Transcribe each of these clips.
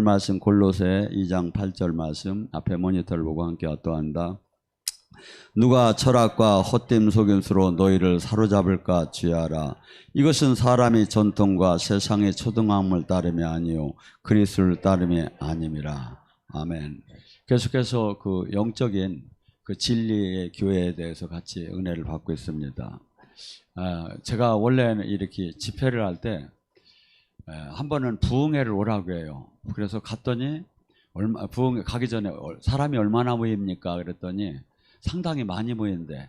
말씀 골로새 2장 8절 말씀 앞에 모니터를 보고 함께 어떠한다. 누가 철학과 헛됨 속임수로 너희를 사로잡을까 주의하라. 이것은 사람의 전통과 세상의 초등학문을 따름이 아니요 그리스도를 따름이 아님이라. 아멘. 계속해서 그 영적인 그 진리의 교회에 대해서 같이 은혜를 받고 있습니다. 제가 원래는 이렇게 집회를 할 때 한 번은 부흥회를 오라고 해요. 그래서 갔더니 부흥회 가기 전에 사람이 얼마나 모입니까? 그랬더니 상당히 많이 모인대.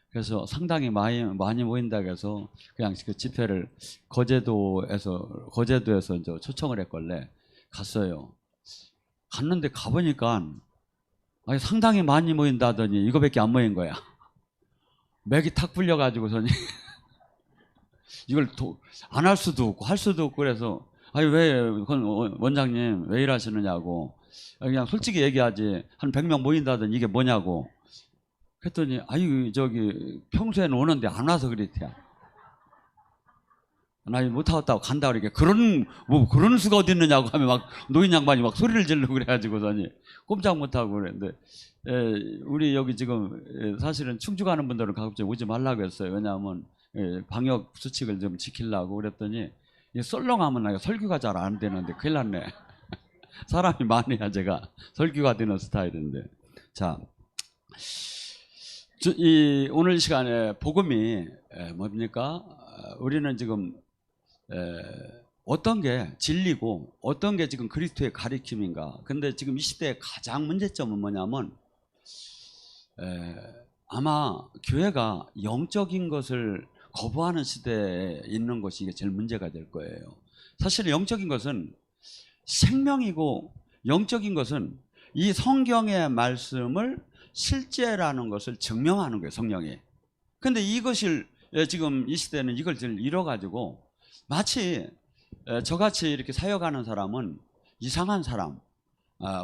그래서 상당히 많이 모인다 해서 그냥 그 집회를 거제도에서 이제 초청을 했걸래 갔어요. 갔는데 가보니까 상당히 많이 모인다더니 이거밖에 안 모인 거야. 맥이 탁 풀려가지고서니 이걸 안 할 수도 없고 할 수도 없고 그래서 왜 원장님 왜 일하시느냐고 그냥 솔직히 얘기하지 한 100명 모인다더니 이게 뭐냐고 그랬더니 저기 평소에는 오는데 안 와서 그랬대요. 나 못 왔다고 간다 그러니까 그런 수가 어디 있느냐고 하면 막 노인 양반이 막 소리를 지르고 그래가지고서니 꼼짝 못 하고 그랬는데 우리 여기 지금 사실은 충주 가는 분들은 가급적 오지 말라고 했어요. 왜냐하면 방역 수칙을 좀 지키려고 그랬더니 썰렁하면 설교가 잘 안 되는데 큰일 났네. 사람이 많아야 제가 설교가 되는 스타일인데. 자, 오늘 이 시간에 복음이 뭡니까? 우리는 지금 어떤 게 진리고 어떤 게 지금 그리스도의 가리킴인가. 근데 지금 이 시대의 가장 문제점은 뭐냐면 아마 교회가 영적인 것을 거부하는 시대에 있는 것이 이게 제일 문제가 될 거예요. 사실 영적인 것은 생명이고 영적인 것은 이 성경의 말씀을 실제라는 것을 증명하는 거예요, 성령이. 근데 이것을 지금 이 시대는 이걸 잃어가지고 마치 저같이 이렇게 사역하는 사람은 이상한 사람,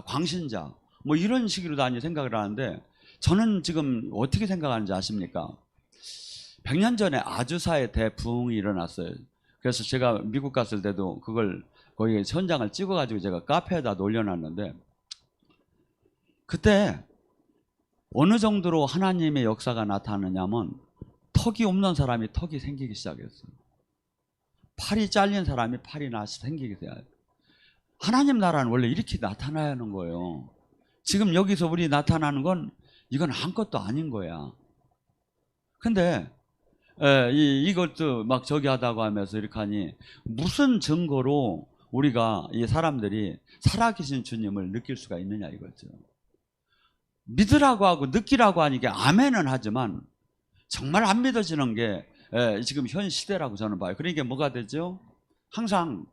광신자 뭐 이런 식으로 다니 생각을 하는데 저는 지금 어떻게 생각하는지 아십니까? 100년 전에 아주사의 대부흥이 일어났어요. 그래서 제가 미국 갔을 때도 그걸 거기 현장을 찍어가지고 제가 카페에다 올려놨는데 그때 어느 정도로 하나님의 역사가 나타나냐면 턱이 없는 사람이 턱이 생기기 시작했어요. 팔이 잘린 사람이 팔이 생기게 돼요. 하나님 나라는 원래 이렇게 나타나야 하는 거예요. 지금 여기서 우리 나타나는 건 이건 아무것도 아닌 거야. 근데 이것도 막 저기 하다고 하면서 이렇게 하니 무슨 증거로 우리가 이 사람들이 살아계신 주님을 느낄 수가 있느냐 이거죠. 믿으라고 하고 느끼라고 하니까 아멘은 하지만 정말 안 믿어지는 게 지금 현 시대라고 저는 봐요. 그러니까 뭐가 되죠? 항상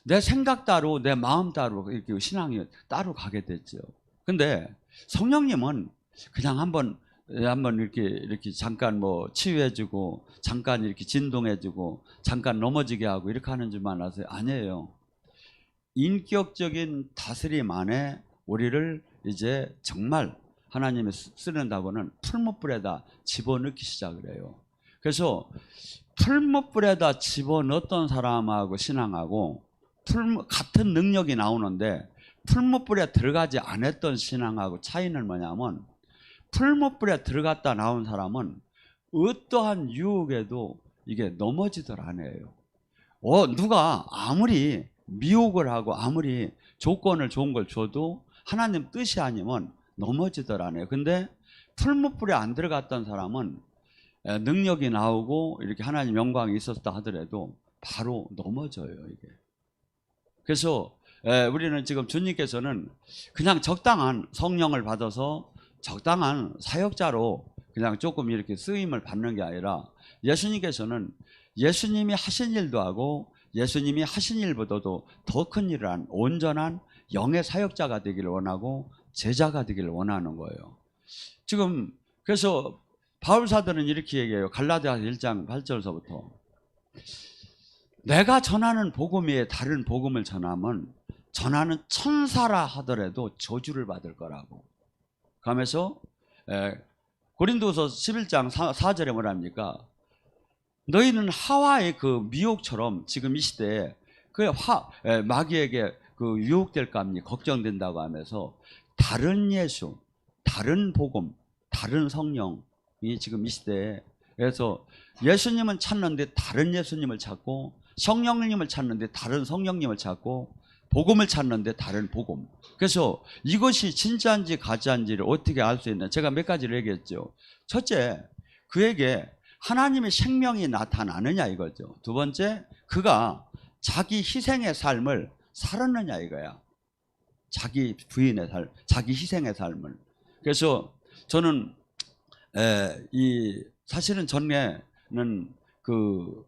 내 생각 따로 내 마음 따로 이렇게 신앙이 따로 가게 됐죠. 근데 성령님은 그냥 한번 이렇게 잠깐 뭐 치유해주고 잠깐 이렇게 진동해주고 잠깐 넘어지게 하고 이렇게 하는 줄만 아세요? 아니에요. 인격적인 다스림 안에 우리를 이제 정말 하나님이 쓰는다고는 풀무불에다 집어넣기 시작을 해요. 그래서 풀무불에다 집어넣었던 사람하고 신앙하고 같은 능력이 나오는데 풀무불에 들어가지 않았던 신앙하고 차이는 뭐냐면 풀무불에 들어갔다 나온 사람은 어떠한 유혹에도 이게 넘어지들 않아요. 누가 아무리 미혹을 하고 아무리 조건을 좋은 걸 줘도 하나님 뜻이 아니면 넘어지들 않아요. 근데 풀무불에 안 들어갔던 사람은 능력이 나오고 이렇게 하나님 영광이 있었다 하더라도 바로 넘어져요, 이게. 그래서 우리는 지금 주님께서는 그냥 적당한 성령을 받아서 적당한 사역자로 그냥 조금 이렇게 쓰임을 받는 게 아니라 예수님께서는 예수님이 하신 일도 하고 예수님이 하신 일보다도 더 큰 일을 한 온전한 영의 사역자가 되기를 원하고 제자가 되기를 원하는 거예요. 지금 그래서 바울사도는 이렇게 얘기해요. 갈라디아서 1장 8절서부터 내가 전하는 복음이 다른 복음을 전하면 전하는 천사라 하더라도 저주를 받을 거라고. 그러면서 고린도서 11장 4절에 뭐랍니까? 너희는 하와의 그 미혹처럼 지금 이 시대에 그 마귀에게 그 유혹될까 합니 걱정된다고 하면서 다른 예수, 다른 복음, 다른 성령이 지금 이 시대에, 그래서 예수님은 찾는데 다른 예수님을 찾고 성령님을 찾는데 다른 성령님을 찾고 복음을 찾는데 다른 복음. 그래서 이것이 진짜인지 가짜인지를 어떻게 알 수 있나? 제가 몇 가지를 얘기했죠. 첫째, 그에게 하나님의 생명이 나타나느냐 이거죠. 두 번째, 그가 자기 희생의 삶을 살았느냐 이거야. 자기 부인의 삶, 자기 희생의 삶을. 그래서 저는 사실은 전에는 그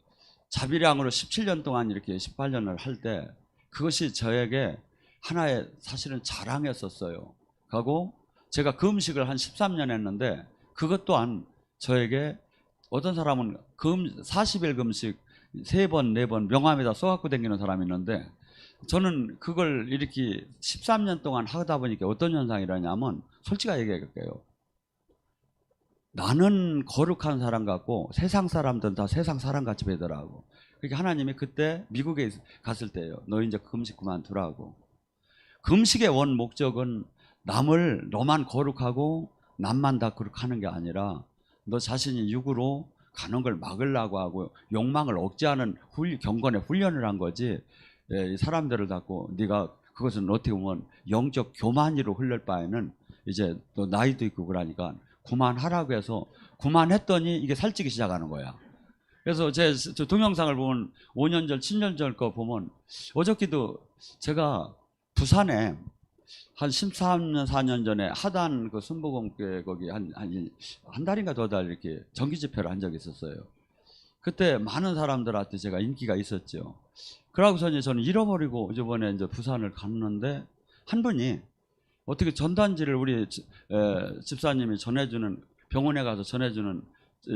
자비량으로 17년 동안 이렇게 18년을 할 때 그것이 저에게 하나의 사실은 자랑이었었어요. 하고 제가 그 음식을 한 13년 했는데 그것 또한 저에게, 어떤 사람은 40일 금식 3번, 4번 명함에다 써갖고 다니는 사람이 있는데, 저는 그걸 이렇게 13년 동안 하다 보니까 어떤 현상이라냐면, 솔직하게 얘기할게요. 나는 거룩한 사람 같고 세상 사람들은 다 세상 사람 같이 되더라고. 그러니까 하나님이 그때 미국에 갔을 때요, 너 이제 금식 그만두라고. 금식의 원 목적은 너만 거룩하고 남만 다 거룩하는 게 아니라 너 자신이 육으로 가는 걸 막으려고 하고 욕망을 억제하는 경건의 훈련을 한 거지. 이 사람들을 갖고 네가 그것은 어떻게 보면 영적 교만이로 흘릴 바에는 이제 너 나이도 있고 그러니까 그만하라고 해서 그만했더니 이게 살찌기 시작하는 거야. 그래서 제 동영상을 보면 5년 전, 7년 전 거 보면, 어저께도 제가 부산에 한 13년, 4년 전에 하단 그 순복음교회 거기 한 달인가 더 달 이렇게 정기 집회를 한 적이 있었어요. 그때 많은 사람들한테 제가 인기가 있었죠. 그러고서 저는 잃어버리고 이번에 이제 부산을 갔는데, 한 분이 어떻게 전단지를 우리 집사님이 전해주는, 병원에 가서 전해주는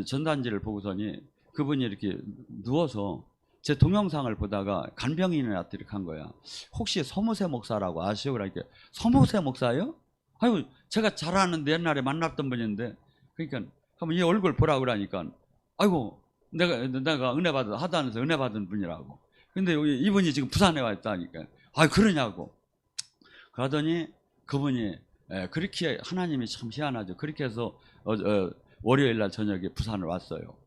전단지를 보고서니 그분이 이렇게 누워서 제 동영상을 보다가 간병인이 나한테 이렇게 한 거야. 혹시 서무세 목사라고 아시오? 그러니까 서무세 목사요? 아이고, 제가 잘 아는데 옛날에 만났던 분인데. 그러니까 한번 이 얼굴 보라고 그러니까, 아이고, 내가 은혜 받은, 하단에서 은혜 받은 분이라고. 근데 이분이 지금 부산에 와 있다니까. 아, 그러냐고. 그러더니 그분이 그렇게, 하나님이 참 희한하죠. 그렇게 해서 월요일 날 저녁에 부산을 왔어요.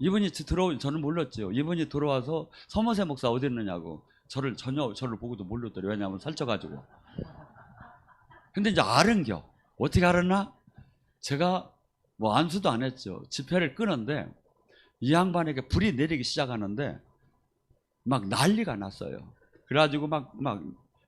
이분이 저는 몰랐죠. 이분이 들어와서 서머세 목사 어디 있느냐고 저를 보고도 모르더래. 왜냐하면 살쪄가지고. 근데 이제 알은겨. 어떻게 알았나? 제가 뭐 안수도 안 했죠. 집회를 끄는데 이 양반에게 불이 내리기 시작하는데 막 난리가 났어요. 그래가지고 막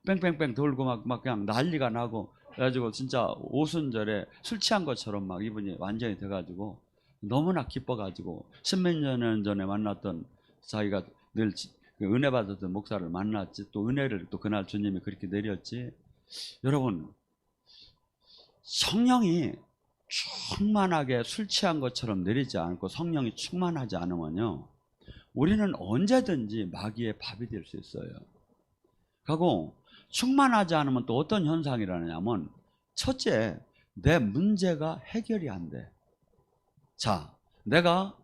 뺑뺑뺑 돌고 막 그냥 난리가 나고, 그래가지고 진짜 오순절에 술 취한 것처럼 막 이분이 완전히 돼가지고 너무나 기뻐가지고, 십몇 년 전에 만났던 자기가 늘 은혜 받았던 목사를 만났지, 또 은혜를 또 그날 주님이 그렇게 내렸지. 여러분, 성령이 충만하게 술 취한 것처럼 내리지 않고 성령이 충만하지 않으면요, 우리는 언제든지 마귀의 밥이 될 수 있어요. 하고 충만하지 않으면 또 어떤 현상이라냐면, 첫째, 내 문제가 해결이 안 돼. 자, 내가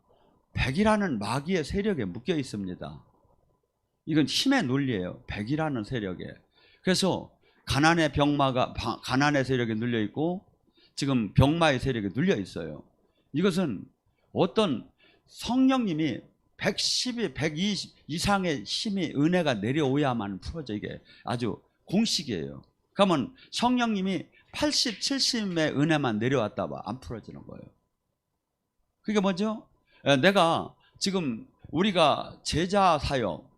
백이라는 마귀의 세력에 묶여 있습니다. 이건 힘의 논리예요. 백이라는 세력에. 그래서 가난의 세력에 눌려 있고 지금 병마의 세력에 눌려 있어요. 이것은 어떤 성령님이 110이 120 이상의 힘이, 은혜가 내려오야만 풀어져. 이게 아주 공식이에요. 그러면 성령님이 80, 70의 은혜만 내려왔다 봐, 안 풀어지는 거예요. 그게 뭐죠? 내가 지금 우리가 제자 사역,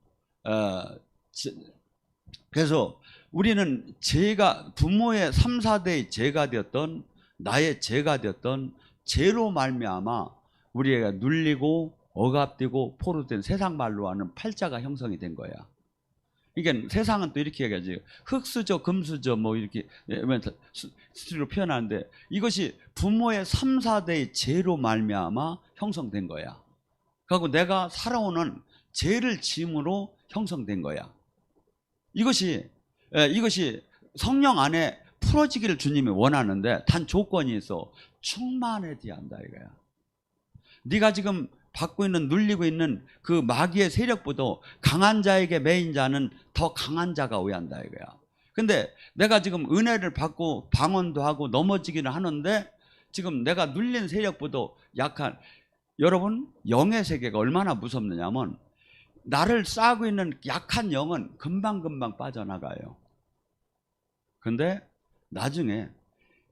그래서 우리는 부모의 3, 4대의 죄가 되었던, 나의 죄가 되었던 죄로 말미암아 우리가 눌리고 억압되고 포로된, 세상 말로 하는 팔자가 형성이 된 거야. 그러니까 세상은 또 이렇게 얘기하지. 흙수저, 금수저 뭐 이렇게 수로 표현하는데, 이것이 부모의 3, 4대의 죄로 말미암아 형성된 거야. 그리고 내가 살아오는 죄를 짐으로 형성된 거야. 이것이 성령 안에 풀어지기를 주님이 원하는데, 단 조건이 있어. 충만해져야 한다 이거야. 네가 지금 받고 있는 눌리고 있는 그 마귀의 세력보다 강한 자에게 매인 자는 더 강한 자가 오한다 이거야. 근데 내가 지금 은혜를 받고 방언도 하고 넘어지기는 하는데 지금 내가 눌린 세력보다 약한, 여러분 영의 세계가 얼마나 무섭느냐면 나를 싸고 있는 약한 영은 금방금방 빠져나가요. 근데 나중에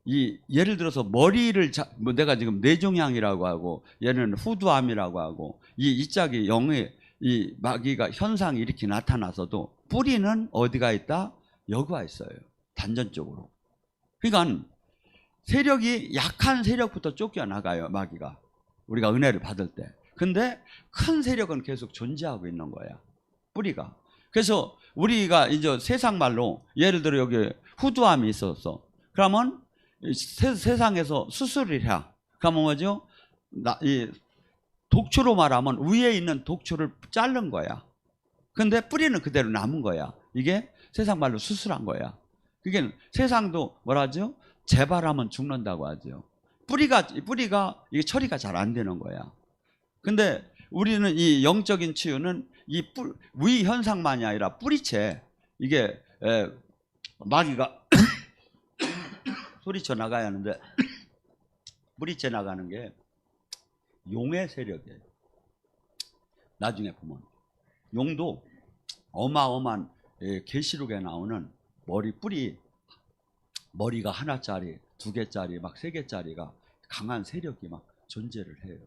이 예를 들어서 머리를 뭐 내가 지금 뇌종양이라고 하고 얘는 후두암이라고 하고 이 짝이 영의 이 마귀가 현상이 이렇게 나타나서도 뿌리는 어디가 있다? 여기 와 있어요. 단전 쪽으로. 그러니까 세력이 약한 세력부터 쫓겨나가요. 마귀가 우리가 은혜를 받을 때. 근데 큰 세력은 계속 존재하고 있는 거야. 뿌리가. 그래서 우리가 이제 세상 말로 예를 들어 여기 후두암이 있었어. 그러면 세상에서 수술을 해. 그러면 뭐죠? 이 독초로 말하면 위에 있는 독초를 자른 거야. 근데 뿌리는 그대로 남은 거야. 이게 세상 말로 수술한 거야. 그게 세상도 뭐라 하죠? 재발하면 죽는다고 하죠. 뿌리가 이게 처리가 잘 안 되는 거야. 근데 우리는 이 영적인 치유는 이 위 현상만이 아니라 뿌리채, 이게 마귀가 소리쳐 나가야 하는데 뿌리채 나가는 게 용의 세력이에요. 나중에 보면 용도 어마어마한 계시록에 나오는 머리가 하나짜리, 두 개짜리, 막 세 개짜리가 강한 세력이 막 존재를 해요.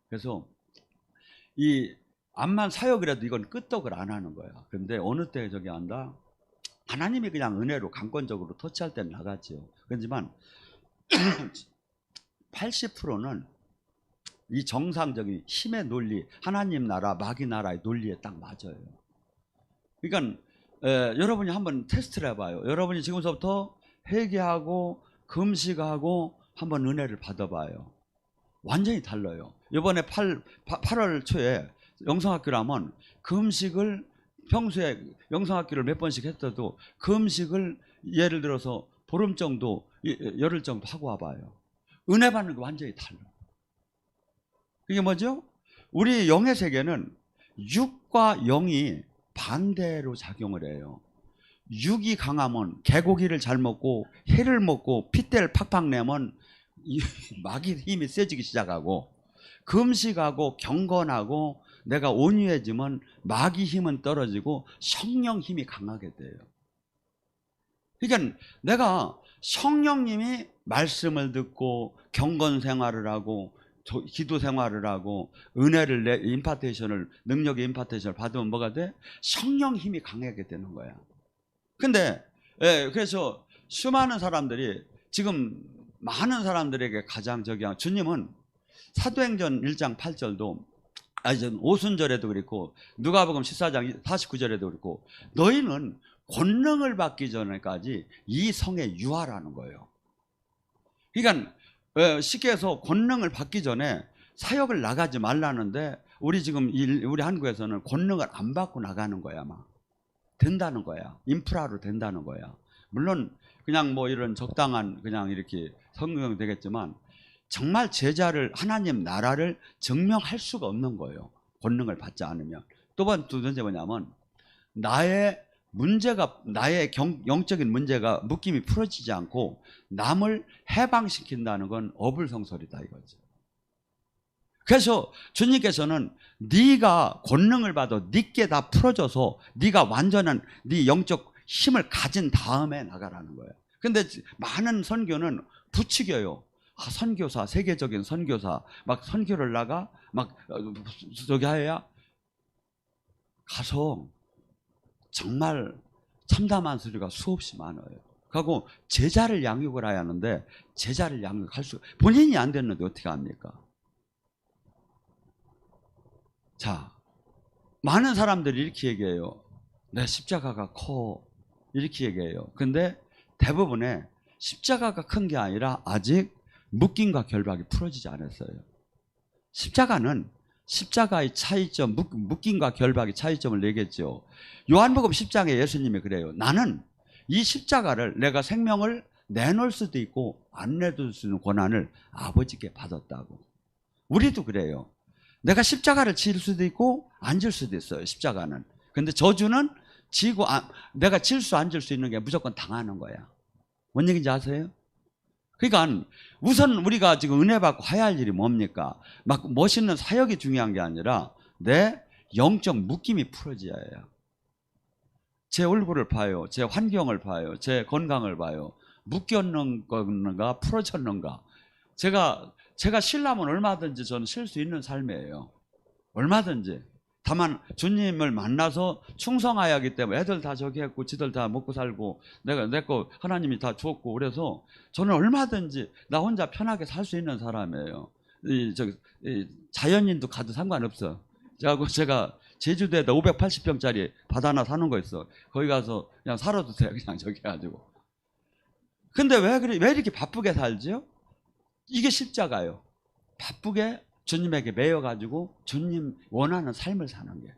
그래서 이 암만 사역이라도 이건 끄떡을 안 하는 거야. 근데 어느 때 저기 한다? 하나님이 그냥 은혜로 강권적으로 터치할 때는 나가죠. 그렇지만 80%는 이 정상적인 힘의 논리, 하나님 나라, 마귀 나라의 논리에 딱 맞아요. 그러니까 여러분이 한번 테스트를 해봐요. 여러분이 지금서부터 회개하고 금식하고 한번 은혜를 받아봐요. 완전히 달라요. 이번에 8월 초에 영성학교를 하면 금식을, 평소에 영성학교를 몇 번씩 했어도 금식을 예를 들어서 보름 정도, 열흘 정도 하고 와봐요. 은혜 받는 게 완전히 달라. 그게 뭐죠? 우리 영의 세계는 육과 영이 반대로 작용을 해요. 육이 강하면 개고기를 잘 먹고 해를 먹고 핏대를 팍팍 내면 마귀 힘이 세지기 시작하고, 금식하고 경건하고 내가 온유해지면 마귀 힘은 떨어지고 성령 힘이 강하게 돼요. 그러니까 내가 성령님이 말씀을 듣고 경건 생활을 하고 기도 생활을 하고 은혜를 임파테이션을, 능력의 임파테이션을 받으면 뭐가 돼? 성령 힘이 강하게 되는 거야. 근데 그래서 수많은 사람들이 지금 많은 사람들에게 가장 주님은 사도행전 1장 8절도 오순절에도 그랬고 누가복음 14장 49절에도 그랬고 너희는 권능을 받기 전에까지 이 성에 유하라는 거예요. 그러니까 쉽게 해서 권능을 받기 전에 사역을 나가지 말라는데 우리 지금 우리 한국에서는 권능을 안 받고 나가는 거야. 막 된다는 거야. 인프라로 된다는 거야. 물론 그냥 뭐 이런 적당한 그냥 이렇게 성경 되겠지만 정말 제자를, 하나님 나라를 증명할 수가 없는 거예요. 권능을 받지 않으면. 두 번째 뭐냐면 나의 영적인 문제가 묶임이 풀어지지 않고 남을 해방시킨다는 건 어불성설이다 이거죠. 그래서 주님께서는 네가 권능을 받아 네게 다 풀어져서 네가 완전한 네 영적 힘을 가진 다음에 나가라는 거예요. 근데 많은 선교는 부추겨요. 선교사, 세계적인 선교사, 막 선교를 나가, 막 저기 해야 가서 정말 참담한 소리가 수없이 많아요. 그리고 제자를 양육을 해야 하는데 제자를 양육할 수, 본인이 안 됐는데 어떻게 합니까? 자, 많은 사람들이 이렇게 얘기해요. 내 십자가가 커. 이렇게 얘기해요. 근데 대부분의 십자가가 큰 게 아니라 아직 묶임과 결박이 풀어지지 않았어요. 십자가는 십자가의 차이점, 묶임과 결박의 차이점을 내겠죠. 요한복음 10장에 예수님이 그래요. 나는 이 십자가를 내가 생명을 내놓을 수도 있고 안 내둘 수 있는 권한을 아버지께 받았다고. 우리도 그래요. 내가 십자가를 질 수도 있고 안 질 수도 있어요. 십자가는. 근데 저주는 지고 내가 질 수 안 질 수 있는 게 무조건 당하는 거야. 뭔 얘기인지 아세요? 그러니까 우선 우리가 지금 은혜 받고 해야 할 일이 뭡니까? 막 멋있는 사역이 중요한 게 아니라 내 영적 묶임이 풀어져야 해요. 제 얼굴을 봐요. 제 환경을 봐요. 제 건강을 봐요. 묶였는가 풀어졌는가. 제가 쉬려면 얼마든지 저는 쉴 수 있는 삶이에요. 얼마든지. 다만 주님을 만나서 충성해야 하기 때문에 애들 다 저기 했고 지들 다 먹고 살고 내가 내 거 하나님이 다 주었고 그래서 저는 얼마든지 나 혼자 편하게 살 수 있는 사람이에요. 이 자연인도 가도 상관없어. 제가 제주도에다 580평짜리 밭 하나 사는 거 있어. 거기 가서 그냥 살아도 돼. 그냥 저기 해가지고. 근데 왜 이렇게 바쁘게 살지요? 이게 십자가예요. 바쁘게 주님에게 매여가지고 주님 원하는 삶을 사는 게.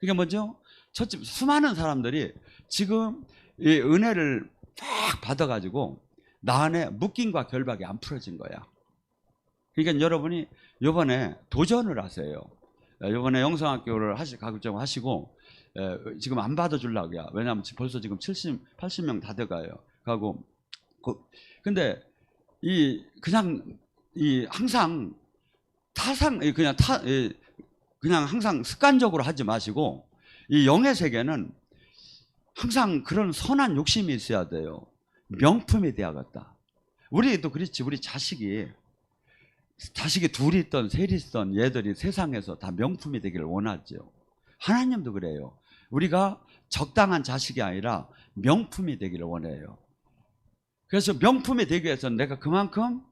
그게 뭐죠? 첫째, 수많은 사람들이 지금 이 은혜를 쫙 받아가지고 나 안에 묶임과 결박이 안 풀어진 거야. 그러니까 여러분이 이번에 도전을 하세요. 이번에 영성학교를 가급적 하시고 지금 안 받아주려고요. 왜냐하면 벌써 지금 70, 80명 다 돼가요. 가고 근데 항상 그냥 항상 습관적으로 하지 마시고 이 영의 세계는 항상 그런 선한 욕심이 있어야 돼요. 명품이 되어야겠다. 우리도 그렇지. 우리 자식이 둘이 있던 셋이 있던 얘들이 세상에서 다 명품이 되기를 원하죠. 하나님도 그래요. 우리가 적당한 자식이 아니라 명품이 되기를 원해요. 그래서 명품이 되기 위해서는 내가 그만큼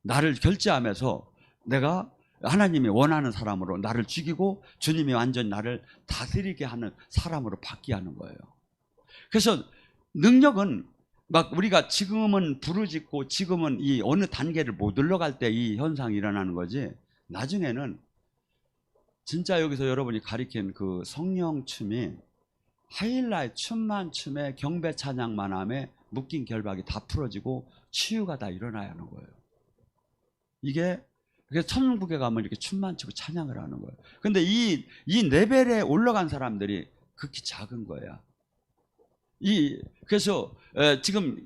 나를 결제하면서 내가 하나님이 원하는 사람으로 나를 죽이고 주님이 완전히 나를 다스리게 하는 사람으로 바뀌게 하는 거예요. 그래서 능력은 막 우리가 지금은 부르짖고 지금은 이 어느 단계를 못 올라갈 때 이 현상이 일어나는 거지, 나중에는 진짜 여기서 여러분이 가리킨 그 성령 춤이 하일라의 춤만 춤에 경배 찬양만 함에 묶인 결박이 다 풀어지고 치유가 다 일어나야 하는 거예요. 그래서 천국에 가면 이렇게 춤만 추고 찬양을 하는 거예요. 근데 이 레벨에 올라간 사람들이 극히 작은 거야. 그래서 지금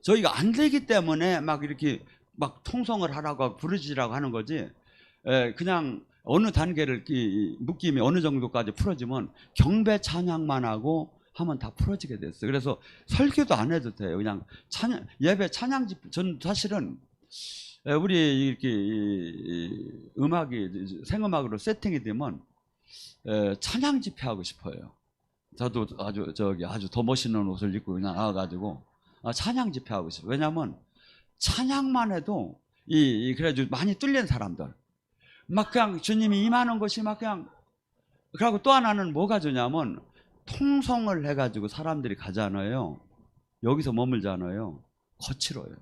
저희가 안 되기 때문에 막 이렇게 막 통성을 하라고 부르짖으라고 하는 거지. 그냥 어느 단계를 묶임이 어느 정도까지 풀어지면 경배 찬양만 하고 하면 다 풀어지게 됐어요. 그래서 설교도 안 해도 돼요. 그냥 예배 찬양 집회. 전 사실은 우리 이렇게 음악이 생음악으로 세팅이 되면 찬양 집회 하고 싶어요. 저도 아주 더 멋있는 옷을 입고 그냥 나와가지고 찬양 집회 하고 싶어요. 왜냐하면 찬양만 해도 그래가지고 많이 뚫린 사람들 막 그냥 주님이 임하는 것이 막 그냥. 그리고 또 하나는 뭐가 좋냐면 통성을 해가지고 사람들이 가잖아요. 여기서 머물잖아요. 거칠어요.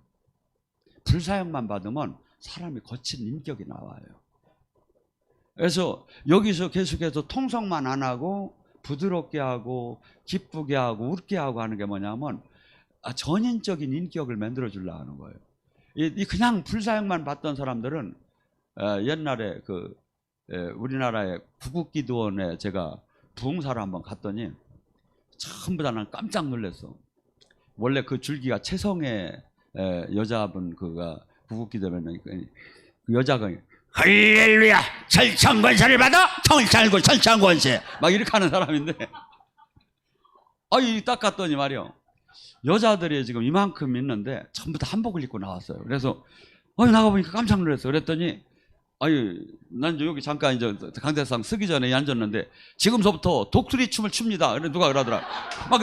불사형만 받으면 사람이 거친 인격이 나와요. 그래서 여기서 계속해서 통성만 안 하고 부드럽게 하고 기쁘게 하고 웃게 하고 하는 게 뭐냐면 전인적인 인격을 만들어 주려고 하는 거예요. 그냥 불사형만 받던 사람들은 옛날에 우리나라의 구국기도원에 제가 부흥사를 한번 갔더니 전부 다 난 깜짝 놀랐어. 원래 그 줄기가 채성의 여자분 그가 구국기도원에 그 여자가 할렐루야 철창권세를 받아 통일살고 철창권세 막 이렇게 하는 사람인데 딱 갔더니 말이요, 여자들이 지금 이만큼 있는데 전부 다 한복을 입고 나왔어요. 그래서 나가보니까 깜짝 놀랐어요. 그랬더니 난 여기 잠깐 이제 강대상 쓰기 전에 앉았는데 지금서부터 독수리 춤을 춥니다. 누가 그러더라. 막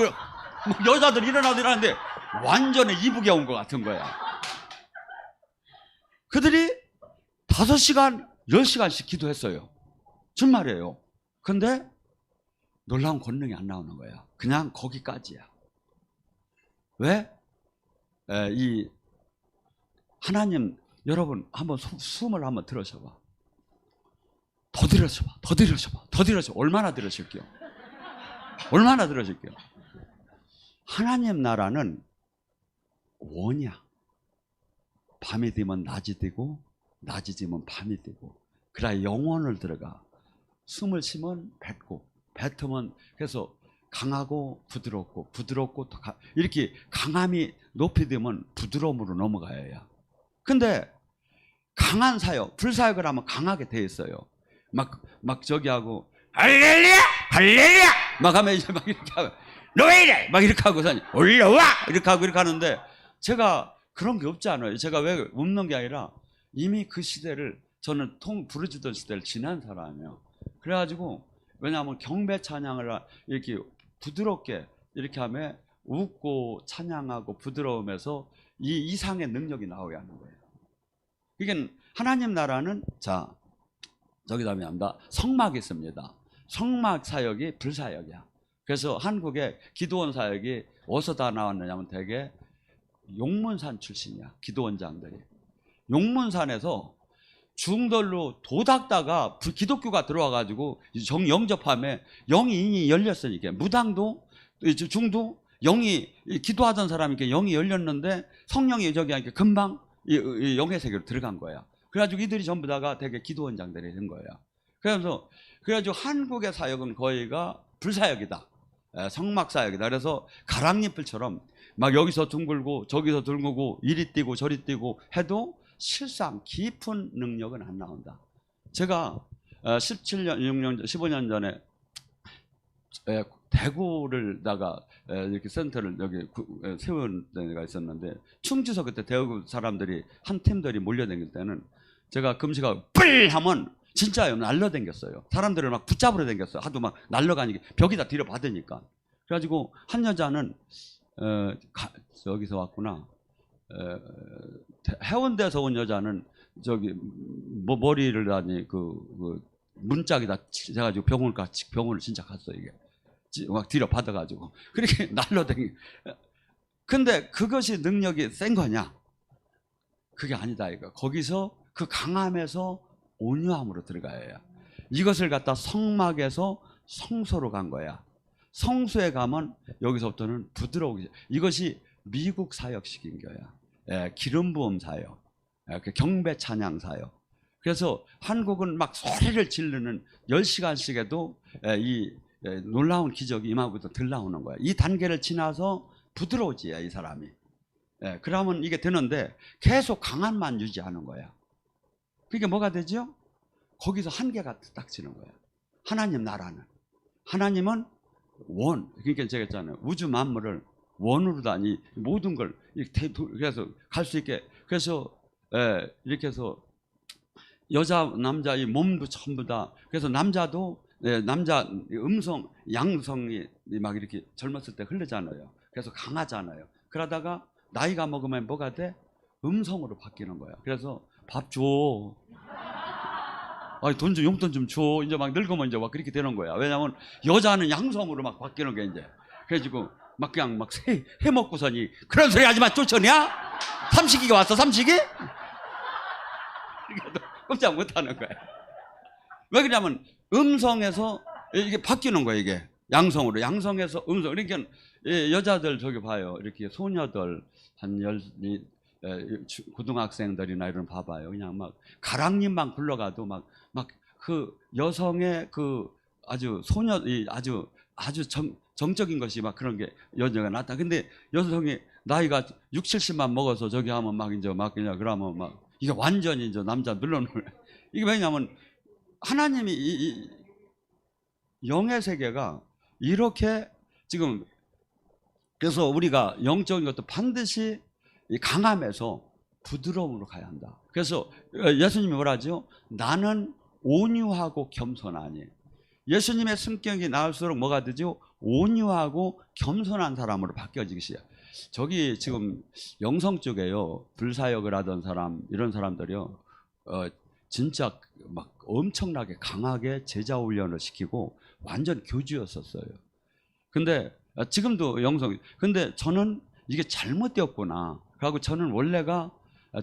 여자들 일어나는데 완전히 이북에 온 것 같은 거야. 그들이 5시간, 10시간씩 기도했어요. 정말이에요. 근데 놀라운 권능이 안 나오는 거야. 그냥 거기까지야. 왜? 하나님, 여러분 한번 숨을 한번 들으셔봐. 더 들으셔봐. 얼마나 들으실게요? 얼마나 들으실게요? 하나님 나라는 원이야. 밤이 되면 낮이 되고 낮이 되면 밤이 되고 그래야 영혼을 들어가. 숨을 쉬면 뱉고, 뱉으면 그래서 강하고 부드럽고, 부드럽고 또 이렇게 강함이 높이되면 부드러움으로 넘어가야 해요. 근데 강한 사역, 불사역을 하면 강하게 돼 있어요. 막 저기 하고 할렐루야, 할렐루야 막 하면 이제 막 이렇게 하고 너 왜 이래 막 이렇게 하고서 올라와 이렇게 하고 이렇게 하는데, 제가 그런 게 없지 않아요. 제가 왜 없는 게 아니라 이미 그 시대를, 저는 부르짖던 시대를 지난 사람이에요. 그래가지고, 왜냐하면 경배 찬양을 이렇게 부드럽게 이렇게 하면 웃고 찬양하고 부드러움에서 이 이상의 능력이 나오게 하는 거예요. 이게 하나님 나라는, 자 저기 다음에 합니다. 성막이 있습니다. 성막 사역이 불사역이야. 그래서 한국의 기도원 사역이 어디서 다 나왔느냐면 대개 용문산 출신이야. 기도원장들이 용문산에서 중돌로 도닥다가 기독교가 들어와가지고 영접함에 영이 열렸으니까, 무당도 중도 영이 기도하던 사람이니까 영이 열렸는데 성령이 저기 하니까 금방 이 영의 세계로 들어간 거야. 그래가지고 이들이 전부 다가 되게 기도원장들이 된 거야. 그래가지고 한국의 사역은 거의가 불사역이다. 성막 사역이다. 그래서 가랑잎을처럼 막 여기서 둥글고 저기서 둥글고 이리 뛰고 저리 뛰고 해도 실상 깊은 능력은 안 나온다. 제가 17년, 16년, 15년 전에 대구를다가 이렇게 센터를 여기 세운 데가 있었는데, 충주서 그때 대구 사람들이 한 팀들이 몰려다닐 때는 제가 금식하고 뿔 하면 진짜요, 날려댕겼어요. 사람들을 막 붙잡으러 댕겼어요. 하도 막 날려가니까 벽에다 뒤로 받으니까. 그래가지고 한 여자는 여기서 왔구나. 해운대에서 온 여자는 저기 머리를 다니 그 문짝에다 해가지고 병원을 진짜 갔어. 이게 막 뒤로 받아가지고 그렇게 날려댕기. 근데 그것이 능력이 센 거냐? 그게 아니다 이거. 거기서 그 강함에서 온유함으로 들어가야 해요. 이것을 갖다 성막에서 성소로 간 거야. 성소에 가면 여기서부터는 부드러우게. 이것이 미국 사역식인 거야. 기름 부음 사역, 경배 찬양 사역. 그래서 한국은 막 소리를 지르는 10시간씩 해도 이 놀라운 기적이 임하고도 덜 나오는 거야. 이 단계를 지나서 부드러워지야 이 사람이. 그러면 이게 되는데 계속 강함만 유지하는 거야. 그게 뭐가 되죠? 거기서 한계가 딱 지는 거야. 하나님 나라는, 하나님은 원, 그러니까 제가 했잖아요. 우주 만물을 원으로 다니 모든 걸 이렇게 그래서 갈 수 있게. 그래서 이렇게 해서 여자 남자 이 몸도 전부 다. 그래서 남자도 남자 음성 양성이 막 이렇게 젊었을 때 흐르잖아요. 그래서 강하잖아요. 그러다가 나이가 먹으면 뭐가 돼? 음성으로 바뀌는 거야. 그래서 밥 줘. 아니 돈 좀, 용돈 좀 줘. 이제 막 늙으면 이제 막 그렇게 되는 거야. 왜냐하면 여자는 양성으로 막 바뀌는 게 이제. 그래가지고 막 그냥 막 해 먹고서니 그런 소리 하지 마. 쫓아냐? 삼식이가 왔어 삼식이? 그래도 꼼짝 못하는 거야. 왜 그러냐면 음성에서 이게 바뀌는 거야. 이게 양성으로, 양성에서 음성. 그러니까 여자들 저기 봐요. 이렇게 소녀들 한 고등학생들이나 이런 봐봐요. 그냥 막 가랑잎만 굴러가도 막 그 여성의 그 아주 소녀 아주 정적인 것이 막 그런 게 여자가 나타. 근데 여성이 나이가 60, 70만 먹어서 저기 하면 막 이제 막 그냥 그러면 막 이게 완전히 이제 남자 눌러놓을. 이게 왜냐면 하나님이 이 영의 세계가 이렇게 지금. 그래서 우리가 영적인 것도 반드시 강함에서 부드러움으로 가야 한다. 그래서 예수님이 뭐라 하죠? 나는 온유하고 겸손하니. 예수님의 성격이 나올수록 뭐가 되죠? 온유하고 겸손한 사람으로 바뀌어지기 시작. 저기 지금 영성 쪽에요, 불사역을 하던 사람, 이런 사람들이요, 진짜 막 엄청나게 강하게 제자 훈련을 시키고 완전 교주였었어요. 근데 지금도 영성. 근데 저는 이게 잘못되었구나. 그리고 저는 원래가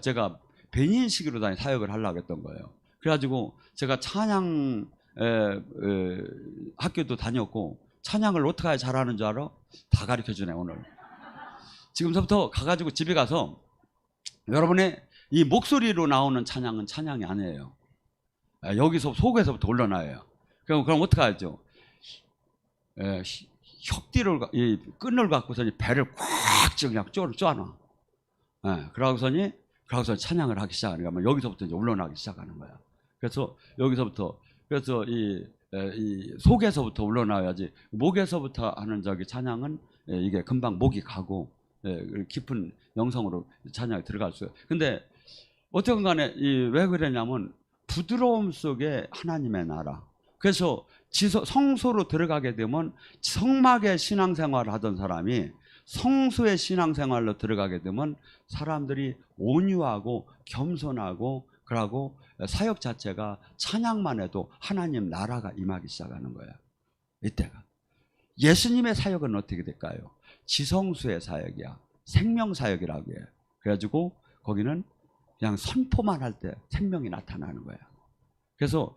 제가 배인식으로 사역을 하려고 했던 거예요. 그래가지고 제가 찬양 학교도 다녔고, 찬양을 어떻게 해야 잘하는 줄 알아? 다 가르쳐주네 오늘. 지금부터 가가지고 집에 가서 여러분의 이 목소리로 나오는 찬양은 찬양이 아니에요. 여기서 속에서부터 올라나요. 그럼 어떻게 하죠? 혁띠를 이 끈을 갖고서 배를 꽉 그냥 쪼아놔. 그러고서니 찬양을 하기 시작하는 거야. 여기서부터 이제 올라나기 시작하는 거야. 그래서 여기서부터 이 속에서부터 올라나야지. 목에서부터 하는 찬양은 이게 금방 목이 가고 깊은 영성으로 찬양이 들어갈 수가. 근데 어쨌든 간에 왜 그러냐면 부드러움 속에 하나님의 나라. 그래서 성소로 들어가게 되면 성막의 신앙생활을 하던 사람이 성소의 신앙생활로 들어가게 되면 사람들이 온유하고 겸손하고 그러고 사역 자체가 찬양만 해도 하나님 나라가 임하기 시작하는 거야. 이때가. 예수님의 사역은 어떻게 될까요? 지성수의 사역이야. 생명사역이라고 해요. 그래가지고 거기는 그냥 선포만 할 때 생명이 나타나는 거야. 그래서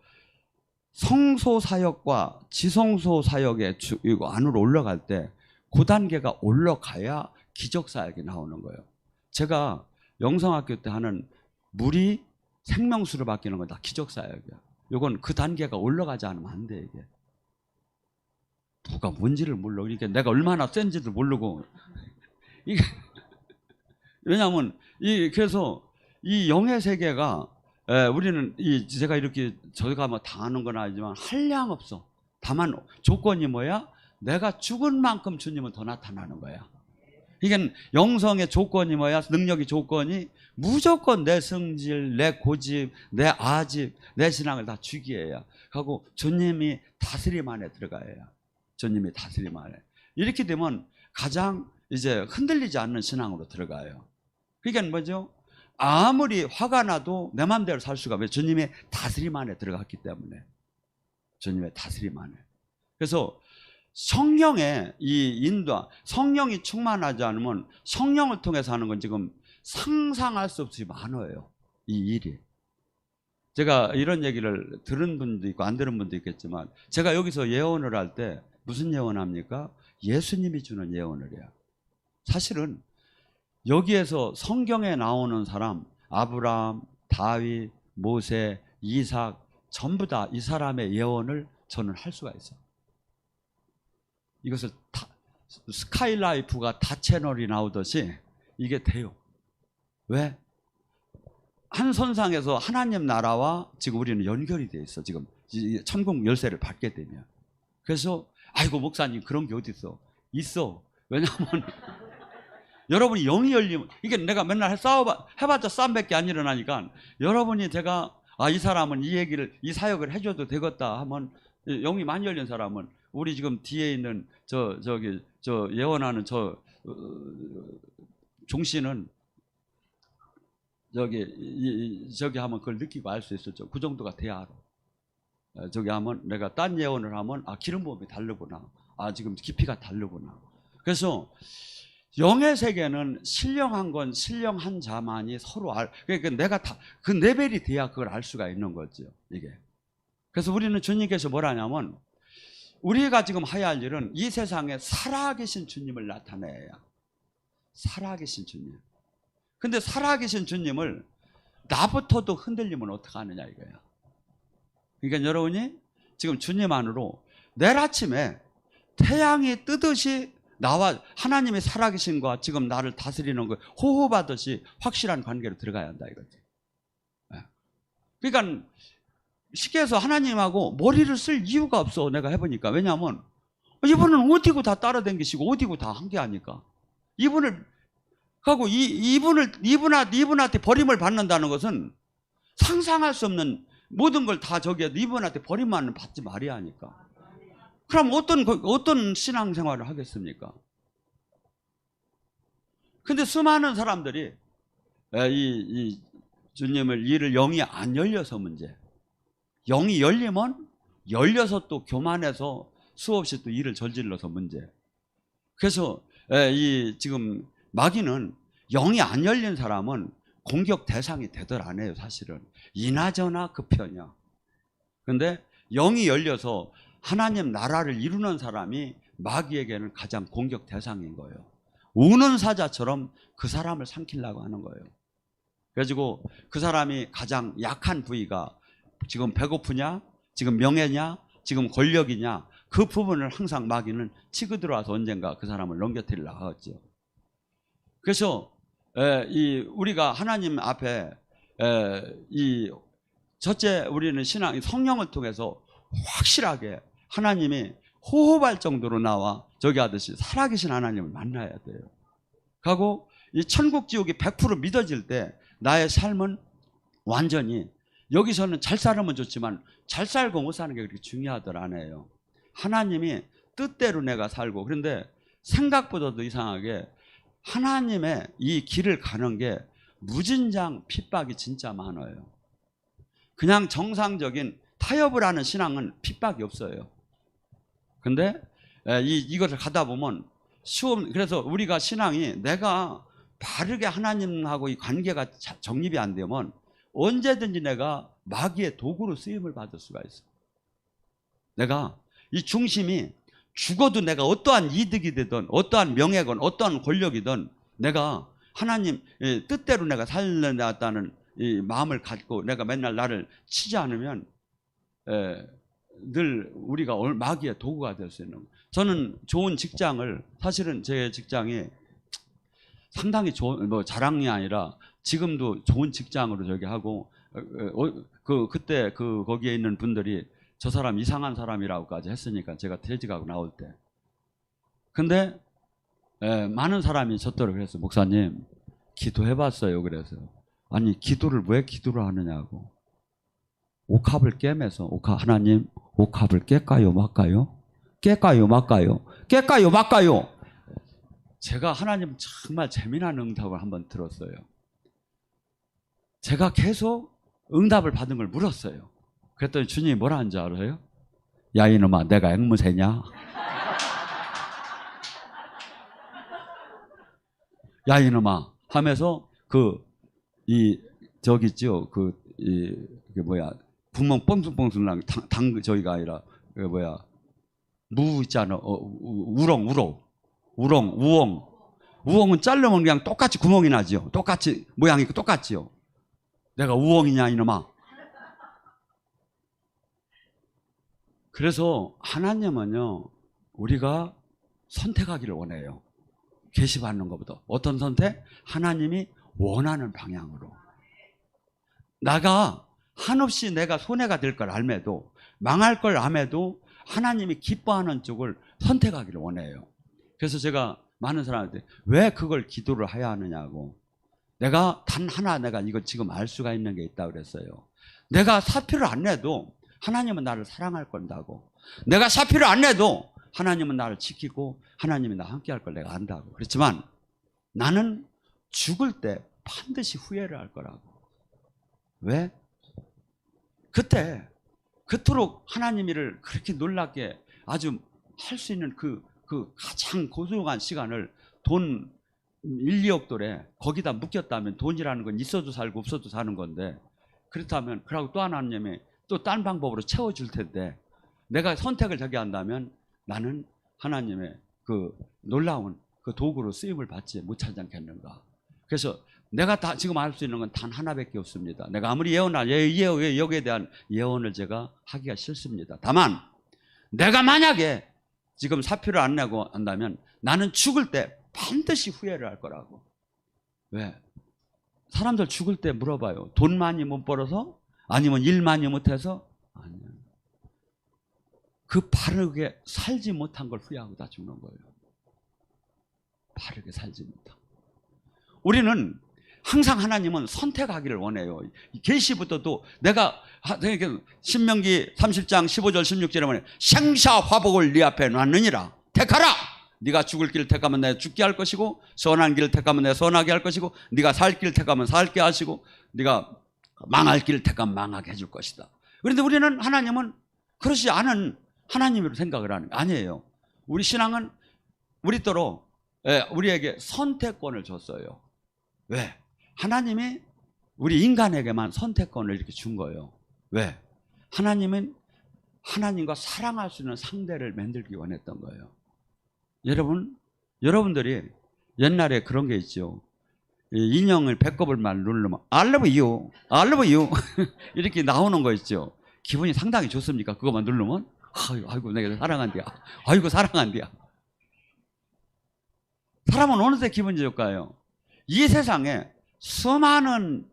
성소 사역과 지성소 사역의 안으로 올라갈 때 그 단계가 올라가야 기적 사역이 나오는 거예요. 제가 영성학교 때 하는 물이 생명수로 바뀌는 건 다 기적 사역이야. 이건 그 단계가 올라가지 않으면 안 돼. 이게 누가 뭔지를 몰라. 이게 내가 얼마나 센지도 모르고 이게 왜냐하면 그래서 이 영의 세계가 우리는 제가 이렇게 저희가 다 아는 건 아니지만 한량 없어. 다만 조건이 뭐야? 내가 죽은 만큼 주님은 더 나타나는 거야. 이게 영성의 조건이 뭐야? 능력의 조건이 무조건 내 성질, 내 고집, 내 아집, 내 신앙을 다 죽이어야 하고 주님이 다스림 안에 들어가야. 주님이 다스림 안에. 이렇게 되면 가장 이제 흔들리지 않는 신앙으로 들어가요. 그러니까 뭐죠? 아무리 화가 나도 내 마음대로 살 수가 없어요. 주님의 다스림 안에 들어갔기 때문에. 주님의 다스림 안에. 그래서 성령의 성령이 충만하지 않으면 성령을 통해서 하는 건 지금 상상할 수 없이 많아요. 이 일이. 제가 이런 얘기를 들은 분도 있고 안 들은 분도 있겠지만 제가 여기서 예언을 할 때 무슨 예언합니까? 예수님이 주는 예언을 해요. 사실은 여기에서 성경에 나오는 사람 아브라함, 다윗, 모세, 이삭 전부 다 이 사람의 예언을 저는 할 수가 있어요. 이것을 스카이라이프가 다 채널이 나오듯이 이게 돼요. 왜? 한 선상에서 하나님 나라와 지금 우리는 연결이 돼 있어. 지금 천국 열쇠를 받게 되면. 그래서 아이고 목사님 그런 게 어디 있어? 있어. 왜냐하면 여러분이 영이 열리면 이게 내가 맨날 해봤자 싸움밖에 안 일어나니까 여러분이 제가 이 사람은 이 사역을 해줘도 되겠다 하면 영이 많이 열린 사람은 우리 지금 뒤에 있는 저 예언하는 종씨는 저기 하면 그걸 느끼고 알 수 있었죠. 그 정도가 돼야 알아. 저기 하면 내가 딴 예언을 하면 기름 부음이 다르구나. 지금 깊이가 다르구나. 그래서 영의 세계는 신령한 건 신령한 자만이 서로 그러니까 내가 다 그 레벨이 돼야 그걸 알 수가 있는 거죠. 이게. 그래서 우리는 주님께서 뭐라냐면 우리가 지금 해야 할 일은 이 세상에 살아계신 주님을 나타내야. 살아계신 주님. 근데 살아계신 주님을 나부터도 흔들리면 어떡하느냐 이거야. 그러니까 여러분이 지금 주님 안으로 내일 아침에 태양이 뜨듯이 나와 하나님의 살아계신과 지금 나를 다스리는 거 호흡하듯이 확실한 관계로 들어가야 한다 이거지. 그러니까 쉽게 해서 하나님하고 머리를 쓸 이유가 없어. 내가 해보니까. 왜냐하면 이분은 어디고 다 따라다니시고 어디고 다 한 게 아니까. 이분을 하고 이분한테 버림을 받는다는 것은 상상할 수 없는 모든 걸 다 이분한테 버림만 받지 말아야 하니까. 그럼 어떤 신앙생활을 하겠습니까? 근데 수많은 사람들이 이 주님을 이를 영이 안 열려서 문제. 영이 열리면 열려서 또 교만해서 수없이 또 일을 저질러서 문제. 그래서 지금 마귀는 영이 안 열린 사람은 공격 대상이 되들 안 해요. 사실은 이나저나 그 편이야. 근데 영이 열려서 하나님 나라를 이루는 사람이 마귀에게는 가장 공격 대상인 거예요. 우는 사자처럼 그 사람을 삼키려고 하는 거예요. 그래가지고 그 사람이 가장 약한 부위가 지금 배고프냐? 지금 명예냐? 지금 권력이냐? 그 부분을 항상 마귀는 치고 들어와서 언젠가 그 사람을 넘겨뜨리려 하겠죠. 그래서 우리가 하나님 앞에 첫째 우리는 신앙 성령을 통해서 확실하게 하나님이 호흡할 정도로 나와 저기 하듯이 살아계신 하나님을 만나야 돼요. 하고 이 천국 지옥이 100% 믿어질 때 나의 삶은 완전히 여기서는 잘 살면 좋지만 잘 살고 못 사는 게 그렇게 중요하더라 안 해요. 하나님이 뜻대로 내가 살고, 그런데 생각보다도 이상하게 하나님의 이 길을 가는 게 무진장 핍박이 진짜 많아요. 그냥 정상적인 타협을 하는 신앙은 핍박이 없어요. 근데 이것을 가다 보면 그래서 우리가 신앙이 내가 바르게 하나님하고 이 관계가 정립이 안 되면 언제든지 내가 마귀의 도구로 쓰임을 받을 수가 있어. 내가 이 중심이 죽어도 내가 어떠한 이득이 되든 어떠한 명예건 어떠한 권력이든 내가 하나님 뜻대로 내가 살려놨다는 이 마음을 갖고 내가 맨날 나를 치지 않으면 늘 우리가 마귀의 도구가 될 수 있는 거예요. 저는 좋은 직장을, 사실은 제 직장이 상당히 좋은, 뭐 자랑이 아니라 지금도 좋은 직장으로 저기 하고 그때 거기에 있는 분들이 저 사람 이상한 사람이라고까지 했으니까 제가 퇴직하고 나올 때. 근데 많은 사람이 저더러 그랬어요. 목사님 기도해봤어요. 그래서 아니 기도를 왜 기도를 하느냐고. 옥합을 깨매서 하나님 옥합을 깰까요 말까요? 깰까요 말까요? 깰까요 말까요? 제가 하나님 정말 재미난 응답을 한번 들었어요. 제가 계속 응답을 받은 걸 물었어요. 그랬더니 주님이 뭐라 하는지 알아요? 야 이놈아 내가 앵무새냐? 야 이놈아 하면서 저기 있죠. 그게 뭐야 구멍 뻥숭뻥숭 난 저희가 아니라 무 있잖아. 우엉은 자르면 그냥 똑같이 구멍이 나지요. 똑같이 모양이 똑같지요. 내가 우엉이냐 이놈아. 그래서 하나님은요 우리가 선택하기를 원해요. 계시받는 것보다. 어떤 선택? 하나님이 원하는 방향으로. 나가 한없이 내가 손해가 될 걸 알매도 망할 걸 암에도 하나님이 기뻐하는 쪽을 선택하기를 원해요. 그래서 제가 많은 사람한테 왜 그걸 기도를 해야 하느냐고. 내가 단 하나 내가 이거 지금 알 수가 있는 게 있다고 그랬어요. 내가 사표를 안 내도 하나님은 나를 사랑할 건다고. 내가 사표를 안 내도 하나님은 나를 지키고 하나님이 나와 함께 할 걸 내가 안다고. 그렇지만 나는 죽을 때 반드시 후회를 할 거라고. 왜? 그때 그토록 하나님이를 그렇게 놀랍게 아주 할 수 있는 그 가장 고소한 시간을 돈 1, 2억 돌에 거기다 묶였다면 돈이라는 건 있어도 살고 없어도 사는 건데, 그렇다면 그러고 또 하나님이 또 딴 방법으로 채워줄 텐데 내가 선택을 저기 한다면 나는 하나님의 그 놀라운 그 도구로 쓰임을 받지 못하지 않겠는가. 그래서 내가 다 지금 알 수 있는 건 단 하나밖에 없습니다. 내가 아무리 여기에 대한 예언을 제가 하기가 싫습니다. 다만 내가 만약에 지금 사표를 안 내고 한다면 나는 죽을 때 반드시 후회를 할 거라고. 왜? 사람들 죽을 때 물어봐요. 돈 많이 못 벌어서? 아니면 일 많이 못해서? 아니야. 그 바르게 살지 못한 걸 후회하고 다 죽는 거예요. 바르게 살지 못한. 우리는 항상 하나님은 선택하기를 원해요. 계시부터도 내가 신명기 30장 15절 16절에 보면 생사화복을 네 앞에 놨느니라. 택하라. 네가 죽을 길을 택하면 내가 죽게 할 것이고 선한 길을 택하면 내가 선하게 할 것이고 네가 살 길을 택하면 살게 하시고 네가 망할 길을 택하면 망하게 해줄 것이다. 그런데 우리는 하나님은 그렇지 않은 하나님으로 생각을 하는 거 아니에요. 우리 신앙은 우리도록 우리에게 선택권을 줬어요. 왜? 하나님이 우리 인간에게만 선택권을 이렇게 준 거예요. 왜? 하나님은 하나님과 사랑할 수 있는 상대를 만들기 원했던 거예요. 여러분들이 옛날에 그런 게 있죠. 이 인형을 배꼽을만 누르면 I love you, I love you 이렇게 나오는 거 있죠. 기분이 상당히 좋습니까? 그것만 누르면 아이고 내가 사랑한대야. 아이고 사랑한대야. 사람은 어느새 기분이 좋을까요? 이 세상에 수많은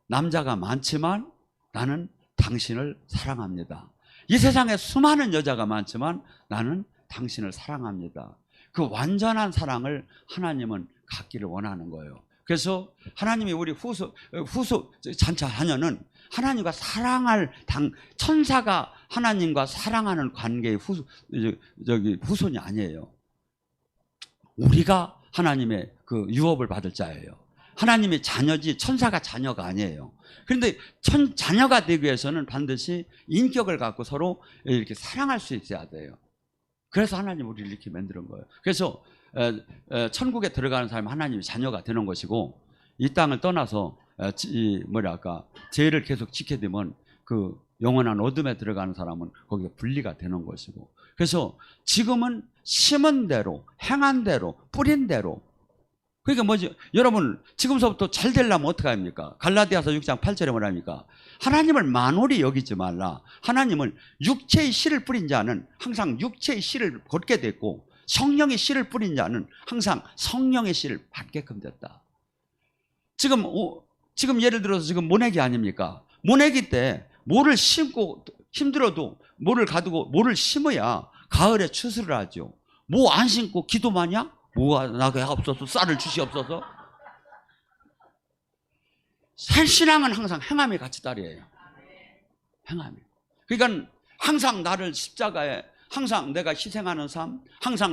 남자가 많지만 나는 당신을 사랑합니다. 이 세상에 수많은 여자가 많지만 나는 당신을 사랑합니다. 그 완전한 사랑을 하나님은 갖기를 원하는 거예요. 그래서 하나님이 우리 후속 잔차 자녀는 하나님과 사랑할 천사가 하나님과 사랑하는 관계의 후손이 아니에요. 우리가 하나님의 그 유업을 받을 자예요. 하나님의 자녀지 천사가 자녀가 아니에요. 그런데 자녀가 되기 위해서는 반드시 인격을 갖고 서로 이렇게 사랑할 수 있어야 돼요. 그래서 하나님 우리를 이렇게 만드는 거예요. 그래서 천국에 들어가는 사람은 하나님의 자녀가 되는 것이고, 이 땅을 떠나서 죄를 계속 지게 되면 그 영원한 어둠에 들어가는 사람은 거기서 분리가 되는 것이고, 그래서 지금은 심은 대로, 행한 대로, 뿌린 대로. 그러니까 뭐지? 여러분 지금서부터 잘 되려면 어떻게 합니까? 갈라디아서 6장 8절에 뭐랍니까? 하나님을 만홀히 여기지 말라. 하나님을 육체의 씨를 뿌린 자는 항상 육체의 씨를 걷게 됐고, 성령의 씨를 뿌린 자는 항상 성령의 씨를 받게끔 됐다. 지금 예를 들어서 지금 모내기 아닙니까? 모내기 때 모를 심고 힘들어도 모를 가두고 모를 심어야 가을에 추수를 하죠. 뭐 안 심고 기도마냐? 뭐가 나게 없어서 쌀을 주시옵소서. 신앙은 항상 행함이 같이 따르예요. 행함이. 그러니까 항상 나를 십자가에, 항상 내가 희생하는 삶, 항상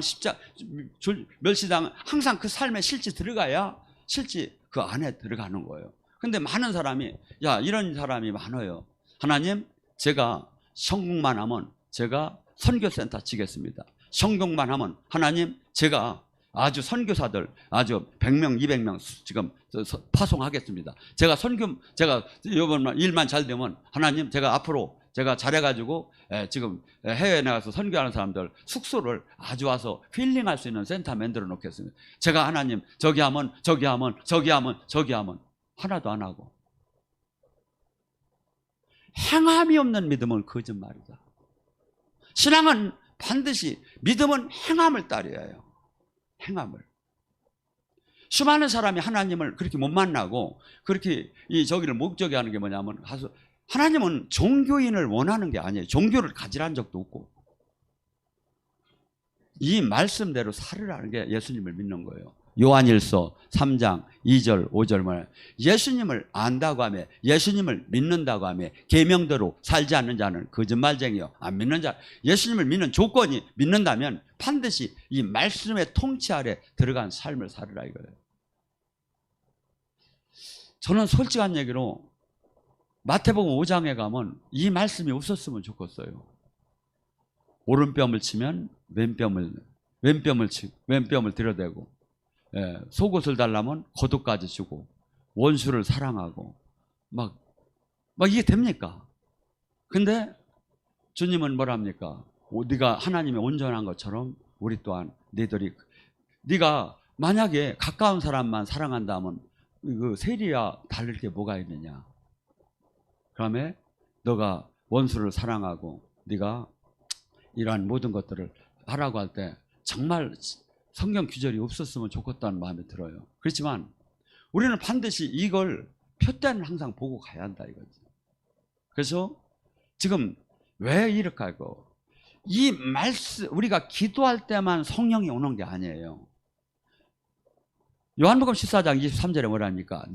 멸시당, 항상 그 삶에 실제 들어가야 실제 그 안에 들어가는 거예요. 근데 많은 사람이, 이런 사람이 많아요. 하나님, 제가 성공만 하면 제가 선교센터 치겠습니다. 성공만 하면 하나님, 제가 아주 선교사들 아주 100명, 200명 지금 파송하겠습니다. 제가 이번 일만 잘 되면 하나님, 제가 앞으로 제가 잘해가지고 지금 해외에 나가서 선교하는 사람들 숙소를 아주 와서 힐링할 수 있는 센터 만들어 놓겠습니다. 제가 하나님 저기 하면 하나도 안 하고, 행함이 없는 믿음은 거짓말이다. 신앙은 반드시, 믿음은 행함을 따라야 해요. 행함을. 수많은 사람이 하나님을 그렇게 못 만나고 그렇게 저기를 목적이 하는 게 뭐냐면, 하나님은 종교인을 원하는 게 아니에요. 종교를 가지란 적도 없고, 이 말씀대로 살으라는 게 예수님을 믿는 거예요. 요한일서 3장 2절 5절 말에 예수님을 안다고 하며, 예수님을 믿는다고 하며 계명대로 살지 않는 자는 거짓말쟁이요, 안 믿는 자. 예수님을 믿는 조건이 믿는다면 반드시 이 말씀의 통치 아래 들어간 삶을 살으라 이거예요. 저는 솔직한 얘기로 마태복음 5장에 가면 이 말씀이 없었으면 좋겠어요. 오른뺨을 치면 왼뺨을 들여대고, 속옷을 달라면 겉옷까지 주고, 원수를 사랑하고, 막 이게 됩니까? 근데 주님은 뭐랍니까? 네가 하나님의 온전한 것처럼 우리 또한 네가 만약에 가까운 사람만 사랑한다면 그 세리와 다를 게 뭐가 있느냐? 그다음에 너가 원수를 사랑하고 네가 이러한 모든 것들을 하라고 할 때 정말 성경 규절이 없었으면 좋겠다는 마음이 들어요. 그렇지만 우리는 반드시 이걸 표대는 항상 보고 가야 한다 이거지. 그래서 지금 왜 이렇게 하고, 이 말씀, 우리가 기도할 때만 성령이 오는 게 아니에요. 요한복음 14장 23절에 뭐랍니까?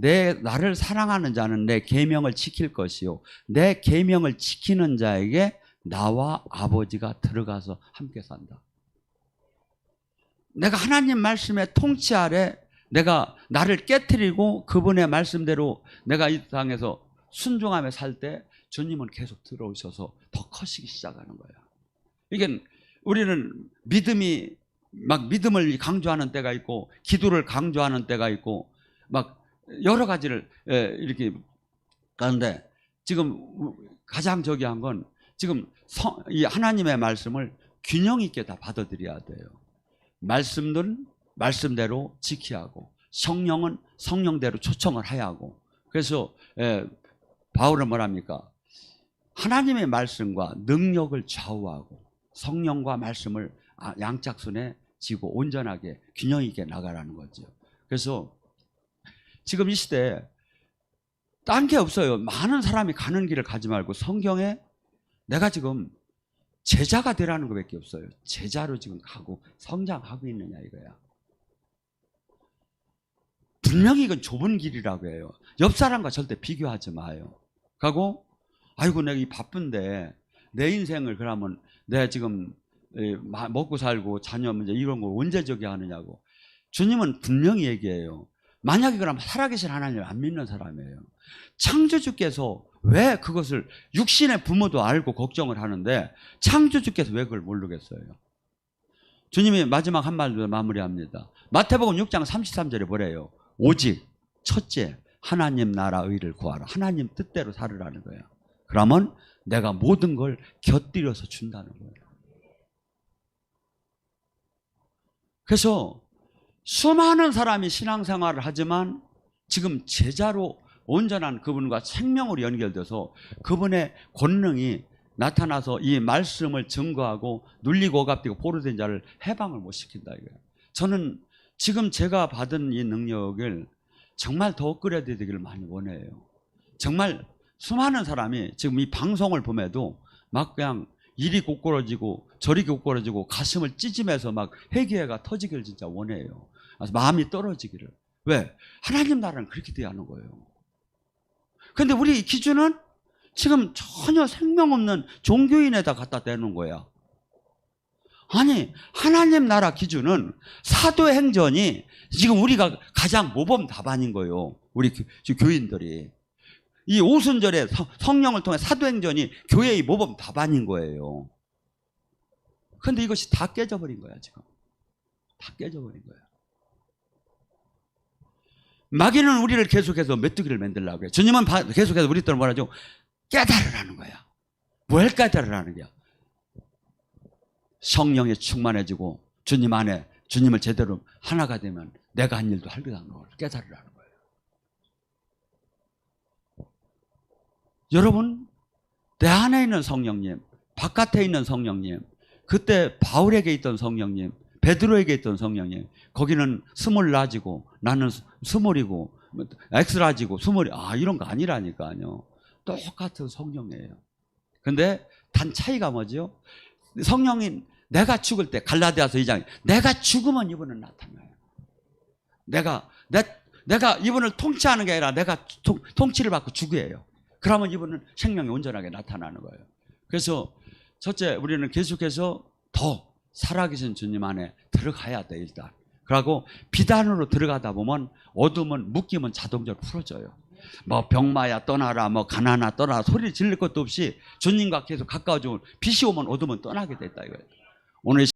나를 사랑하는 자는 내 계명을 지킬 것이요, 내 계명을 지키는 자에게 나와 아버지가 들어가서 함께 산다. 내가 하나님 말씀의 통치 아래 내가 나를 깨트리고 그분의 말씀대로 내가 이 땅에서 순종하며 살 때 주님은 계속 들어오셔서 더 커지기 시작하는 거야. 이게 우리는 믿음을 강조하는 때가 있고, 기도를 강조하는 때가 있고, 막 여러 가지를 이렇게 가는데, 지금 가장 저기한 건 지금 이 하나님의 말씀을 균형 있게 다 받아들여야 돼요. 말씀은 말씀대로 지켜야 하고, 성령은 성령대로 초청을 해야 하고. 그래서 바울은 뭐랍니까? 하나님의 말씀과 능력을 좌우하고 성령과 말씀을 양짝손에 쥐고 온전하게 균형 있게 나가라는 거죠. 그래서 지금 이 시대에 딴 게 없어요. 많은 사람이 가는 길을 가지 말고 성경에 내가 지금 제자가 되라는 것밖에 없어요. 제자로 지금 가고 성장하고 있느냐 이거야. 분명히 이건 좁은 길이라고 해요. 옆 사람과 절대 비교하지 마요. 가고 아이고 내가 이 바쁜데 내 인생을 그러면 내가 지금 먹고 살고 자녀 문제 이런 걸 언제 저기 하느냐고. 주님은 분명히 얘기해요. 만약에 그럼 살아계신 하나님을 안 믿는 사람이에요. 창조주께서 왜 그것을 육신의 부모도 알고 걱정을 하는데 창조주께서 왜 그걸 모르겠어요? 주님이 마지막 한 말로 마무리합니다. 마태복음 6장 33절에 뭐래요? 오직 첫째 하나님 나라 의를 구하라. 하나님 뜻대로 살으라는 거예요. 그러면 내가 모든 걸 곁들여서 준다는 거예요. 그래서 수많은 사람이 신앙생활을 하지만 지금 제자로 온전한 그분과 생명으로 연결돼서 그분의 권능이 나타나서 이 말씀을 증거하고 눌리고 억압되고 포로된 자를 해방을 못 시킨다 이거예요. 저는 지금 제가 받은 이 능력을 정말 더 업그레이드 되기를 많이 원해요. 정말 수많은 사람이 지금 이 방송을 보면도 막 그냥 이리 고꾸라지고 저리 고꾸라지고 가슴을 찢으면서 막 회개가 터지기를 진짜 원해요. 그래서 마음이 떨어지기를. 왜? 하나님 나라는 그렇게 돼야 하는 거예요. 근데 우리 기준은 지금 전혀 생명 없는 종교인에다 갖다 대는 거야. 아니 하나님 나라 기준은 사도행전이 지금 우리가 가장 모범 답안인 거예요. 우리 교인들이. 이 오순절에 성령을 통해 사도행전이 교회의 모범 답안인 거예요. 그런데 이것이 다 깨져버린 거야 지금. 다 깨져버린 거야. 마귀는 우리를 계속해서 메뚜기를 만들려고 해요. 주님은 계속해서 우리들을 뭐라죠? 깨달으라는 거야. 뭘 깨달으라는 거야? 성령에 충만해지고 주님 안에 주님을 제대로 하나가 되면 내가 한 일도 할 거라는 걸 깨달으라는 거예요. 여러분 내 안에 있는 성령님, 바깥에 있는 성령님, 그때 바울에게 있던 성령님, 베드로에게 있던 성령님, 거기는 스몰 라지고 나는 스몰이고 엑스라지고 스몰이 이런 거 아니라니까요. 똑같은 성령이에요. 근데 단 차이가 뭐죠? 성령이 내가 죽을 때 갈라디아서 2장 내가 죽으면 이분은 나타나요. 내가 이분을 통치하는 게 아니라 내가 통치를 받고 죽어요. 그러면 이분은 생명이 온전하게 나타나는 거예요. 그래서 첫째 우리는 계속해서 더 살아계신 주님 안에 들어가야 돼 일단. 그리고 비단으로 들어가다 보면 어둠은 묶이면 자동적으로 풀어져요. 뭐 병마야 떠나라, 뭐 가난아 떠나라 소리 지를 것도 없이 주님과 계속 가까워지면 빛이 오면 어둠은 떠나게 됐다 이거예요. 오늘